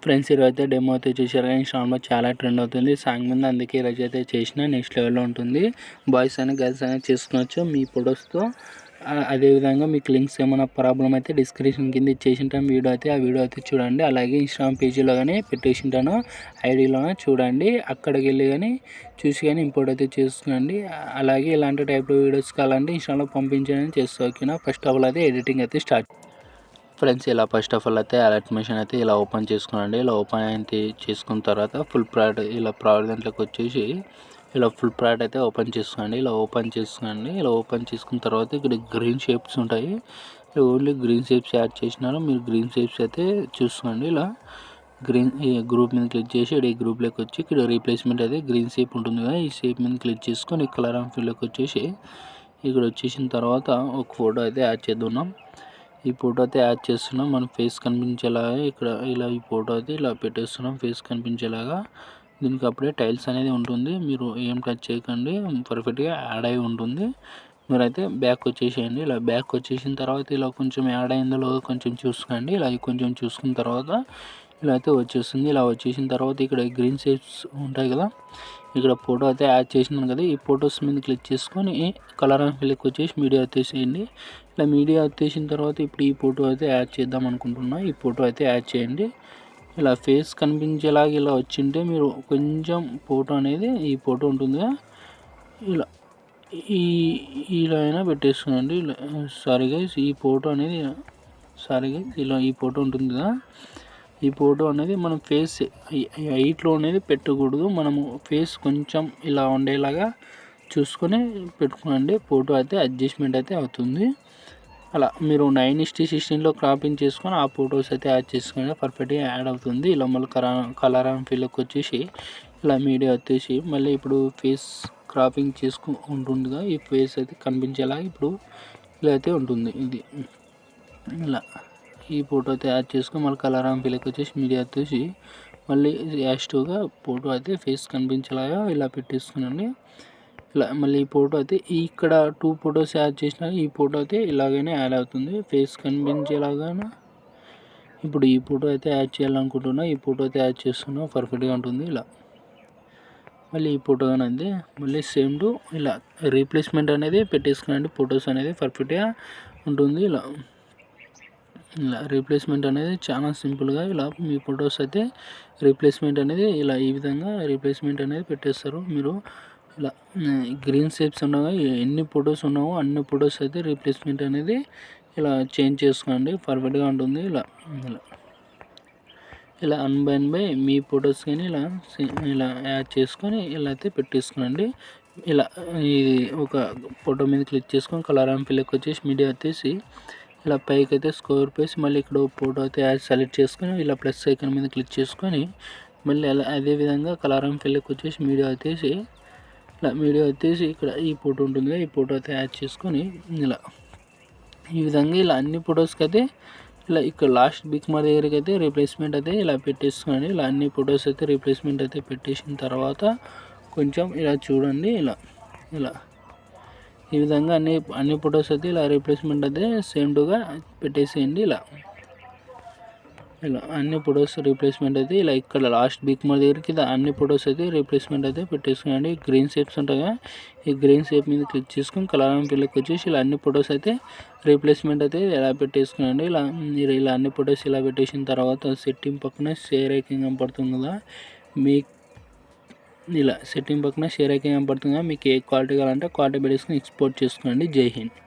Friends ఈరోజైతే demo అయితే చూశారు కానీ ఇన్స్టాగ్రామ్లో చాలా ట్రెండ్ అవుతుంది సాంగ్ మీద. అందుకే ఈరోజు అయితే చేసిన నెక్స్ట్ లెవెల్లో ఉంటుంది. బాయ్స్ అయినా గర్ల్స్ అయినా చేసుకోవచ్చు మీ ఫొటోస్తో. అదేవిధంగా మీకు లింక్స్ ఏమైనా ప్రాబ్లం అయితే డిస్క్రిప్షన్ కింద ఇచ్చేసింటాను వీడియో అయితే, ఆ వీడియో అయితే చూడండి. అలాగే ఇన్స్టాగ్రామ్ పేజీలో కానీ పెట్టేసింటాను, ఐడిలోనే చూడండి. అక్కడికి వెళ్ళి కానీ చూసి కానీ ఇంపోర్ట్ అయితే చేసుకోండి. అలాగే ఇలాంటి టైప్ వీడియోస్ కావాలంటే ఇన్స్టాగ్రామ్లో పంపించడం చేస్తూ ఓకేనా. ఫస్ట్ ఆఫ్ ఆల్ అయితే ఎడిటింగ్ అయితే స్టార్ట్. ఫ్రెండ్స్ ఇలా ఫస్ట్ ఆఫ్ ఆల్ అయితే అలర్ట్ మెషిన్ అయితే ఇలా ఓపెన్ చేసుకోండి. ఇలా ఓపెన్ అయితే చేసుకున్న తర్వాత ఫుల్ ప్రోడక్ట్ ఇలా ప్రోడక్ట్ దాంట్లోకి వచ్చేసి ఇలా ఫుల్ ప్రోడక్ట్ అయితే ఓపెన్ చేసుకోండి. ఇలా ఓపెన్ చేసుకోండి. ఇలా ఓపెన్ చేసుకున్న తర్వాత ఇక్కడ గ్రీన్ షేప్స్ ఉంటాయి. ఓన్లీ గ్రీన్ షేప్స్ యాడ్ చేసినారు. మీరు గ్రీన్ షేప్స్ అయితే చూసుకోండి. ఇలా గ్రీన్ గ్రూప్ మీద క్లిక్ చేసి ఈ గ్రూప్లోకి వచ్చి ఇక్కడ రీప్లేస్మెంట్ అయితే గ్రీన్ షేప్ ఉంటుంది కదా, ఈ షేప్ మీద క్లిక్ చేసుకొని కలర్ అండ్ ఫీల్డ్లోకి వచ్చేసి ఇక్కడ వచ్చేసిన తర్వాత ఒక ఫోటో అయితే యాడ్ చేద్దాం. ఈ ఫోటో అయితే యాడ్ చేస్తున్నాం మన ఫేస్ కనిపించేలాగా. ఇక్కడ ఇలా ఈ ఫోటో అయితే ఇలా పెట్టేస్తున్నాం ఫేస్ కనిపించేలాగా. దీనికి అప్పుడే టైల్స్ అనేది ఉంటుంది, మీరు ఏం టచ్ చేయకండి, పర్ఫెక్ట్గా యాడ్ అయి ఉంటుంది. మీరైతే బ్యాక్ వచ్చేసేయండి. ఇలా బ్యాక్ వచ్చేసిన తర్వాత ఇలా కొంచెం యాడ్ అయిందో కొంచెం చూసుకోండి. ఇలా కొంచెం చూసుకున్న తర్వాత ఇలా అయితే వచ్చేస్తుంది. ఇలా వచ్చేసిన తర్వాత ఇక్కడ గ్రీన్ షేప్స్ ఉంటాయి కదా, ఇక్కడ ఫోటో అయితే యాడ్ చేసినాను కదా, ఈ ఫొటోస్ మీద క్లిక్ చేసుకొని కలర్ అండ్ ఫిల్కి వచ్చేసి మీడియా వచ్చేసేయండి. ఇలా మీడియా వచ్చేసిన తర్వాత ఇప్పుడు ఈ ఫోటో అయితే యాడ్ చేద్దాం అనుకుంటున్నా. ఈ ఫోటో అయితే యాడ్ చేయండి. ఇలా ఫేస్ కనిపించేలాగా ఇలా వచ్చింటే మీరు కొంచెం ఫోటో అనేది ఈ ఫోటో ఉంటుందిగా ఇలా ఇలా అయినా పెట్టేసుకోండి. సారీ గైస్, ఈ ఫోటో అనేది ఇలా ఈ ఫోటో ఉంటుంది కదా, ఈ ఫోటో అనేది మనం ఫేస్ హైట్లో అనేది పెట్టకూడదు. మనము ఫేస్ కొంచెం ఇలా ఉండేలాగా చూసుకొని పెట్టుకోండి. ఫోటో అయితే అడ్జస్ట్మెంట్ అయితే అవుతుంది. అలా మీరు 9:16లో క్రాపింగ్ చేసుకొని ఆ ఫొటోస్ అయితే యాడ్ చేసుకొని పర్ఫెక్ట్గా యాడ్ అవుతుంది. ఇలా మళ్ళీ కలర్ అండ్ ఫీల్కి వచ్చేసి ఇలా మీడియా వచ్చేసి మళ్ళీ ఇప్పుడు ఫేస్ క్రాపింగ్ ఉంటుందిగా, ఈ ఫేస్ అయితే కనిపించేలాగా ఇప్పుడు ఇలా అయితే ఉంటుంది. ఇది ఇలా ఈ ఫోటో అయితే యాడ్ చేసుకొని మళ్ళీ కలర్ అండ్ ఫీల్కి వచ్చేసి మీడియా వచ్చేసి మళ్ళీ యాస్టివ్గా ఫోటో అయితే ఫేస్ కనిపించేలాగా ఇలా పెట్టేసుకునండి. ఇలా మళ్ళీ ఈ ఫోటో అయితే ఇక్కడ 2 ఫొటోస్ యాడ్ చేసిన ఈ ఫోటో అయితే ఇలాగైనా యాడ్ అవుతుంది ఫేస్ కనిపించేలాగా. ఇప్పుడు ఈ ఫోటో అయితే యాడ్ చేయాలనుకుంటున్నా, ఈ ఫోటో అయితే యాడ్ చేస్తున్నా, పర్ఫెక్ట్గా ఉంటుంది. ఇలా మళ్ళీ ఈ ఫోటో అనేది మళ్ళీ సేమ్ టు ఇలా రీప్లేస్మెంట్ అనేది పెట్టేసుకునండి. ఫొటోస్ అనేది పర్ఫెక్ట్గా ఉంటుంది. ఇలా రీప్లేస్మెంట్ అనేది చాలా సింపుల్గా ఇలా మీ ఫొటోస్ అయితే రీప్లేస్మెంట్ అనేది ఇలా ఈ విధంగా రీప్లేస్మెంట్ అనేది పెట్టేస్తారు. మీరు ఇలా గ్రీన్ షేప్స్ ఉన్నాయో ఎన్ని ఫొటోస్ ఉన్నావో అన్ని ఫొటోస్ అయితే రీప్లేస్మెంట్ అనేది ఇలా చేంజ్ చేసుకోండి, పర్ఫెక్ట్గా ఉంటుంది. ఇలా బై మీ ఫొటోస్ కానీ ఇలా యాడ్ చేసుకొని ఇలా అయితే పెట్టేసుకోండి. ఇలా ఇది ఒక ఫోటో మీద క్లిక్ చేసుకొని కలర్ అండ్ ఫిల్కి వచ్చేసి మీడియా వచ్చేసి ఇలా పైకి అయితే స్కోర్ పేసి మళ్ళీ ఇక్కడ ఫోటో అయితే యాడ్ సెలెక్ట్ చేసుకొని ఇలా ప్లస్ ఐకాన్ మీద క్లిక్ చేసుకొని మళ్ళీ అలా అదేవిధంగా కలర్ అండ్ ఫిల్కి వచ్చేసి మీడియా వచ్చేసి ఇలా మీడియా వచ్చేసి ఇక్కడ ఈ ఫోటో ఉంటుంది, ఈ ఫోటో అయితే యాడ్ చేసుకొని ఇలా ఈ విధంగా ఇలా అన్ని ఫొటోస్కి అయితే ఇలా ఇక్కడ లాస్ట్ బిగ్ మా దగ్గరికి అయితే రీప్లేస్మెంట్ అయితే ఇలా పెట్టేసుకోండి. ఇలా అన్ని ఫొటోస్ అయితే రీప్లేస్మెంట్ అయితే పెట్టేసిన తర్వాత కొంచెం ఇలా చూడండి. ఇలా ఈ విధంగా అన్ని ఫొటోస్ అయితే ఇలా రీప్లేస్మెంట్ అయితే సేమ్ టుగా పెట్టేసేయండి. ఇలా అన్ని ఫొటోస్ రీప్లేస్మెంట్ అయితే ఇలా ఇక్కడ లాస్ట్ బిగ్ మా దగ్గరికి అన్ని ఫొటోస్ అయితే రీప్లేస్మెంట్ అయితే పెట్టేసుకోండి. గ్రీన్ షేప్స్ ఉంటాయి, ఈ గ్రీన్ షేప్ మీద క్లిక్ చేసుకొని కలర్ అండ్ ఫిల్కి వచ్చేసి ఇలా అన్ని ఫొటోస్ అయితే రీప్లేస్మెంట్ అయితే ఇలా పెట్టేసుకోండి. ఇలా మీరు ఇలా అన్ని ఫొటోస్ ఇలా పెట్టేసిన తర్వాత సెట్టింగ్ పక్కన షేర్ ఐకాన్ కనపడుతుంది కదా, మీ ఇలా సెట్టింగ్ పక్కన షేర్ ఐకాన్ కనపడుతుంది కదా, మీకు ఏ క్వాలిటీ కావాలంటే క్వాలిటీ పెట్టేసుకొని ఎక్స్పోర్ట్ చేసుకోండి. జై హింద్.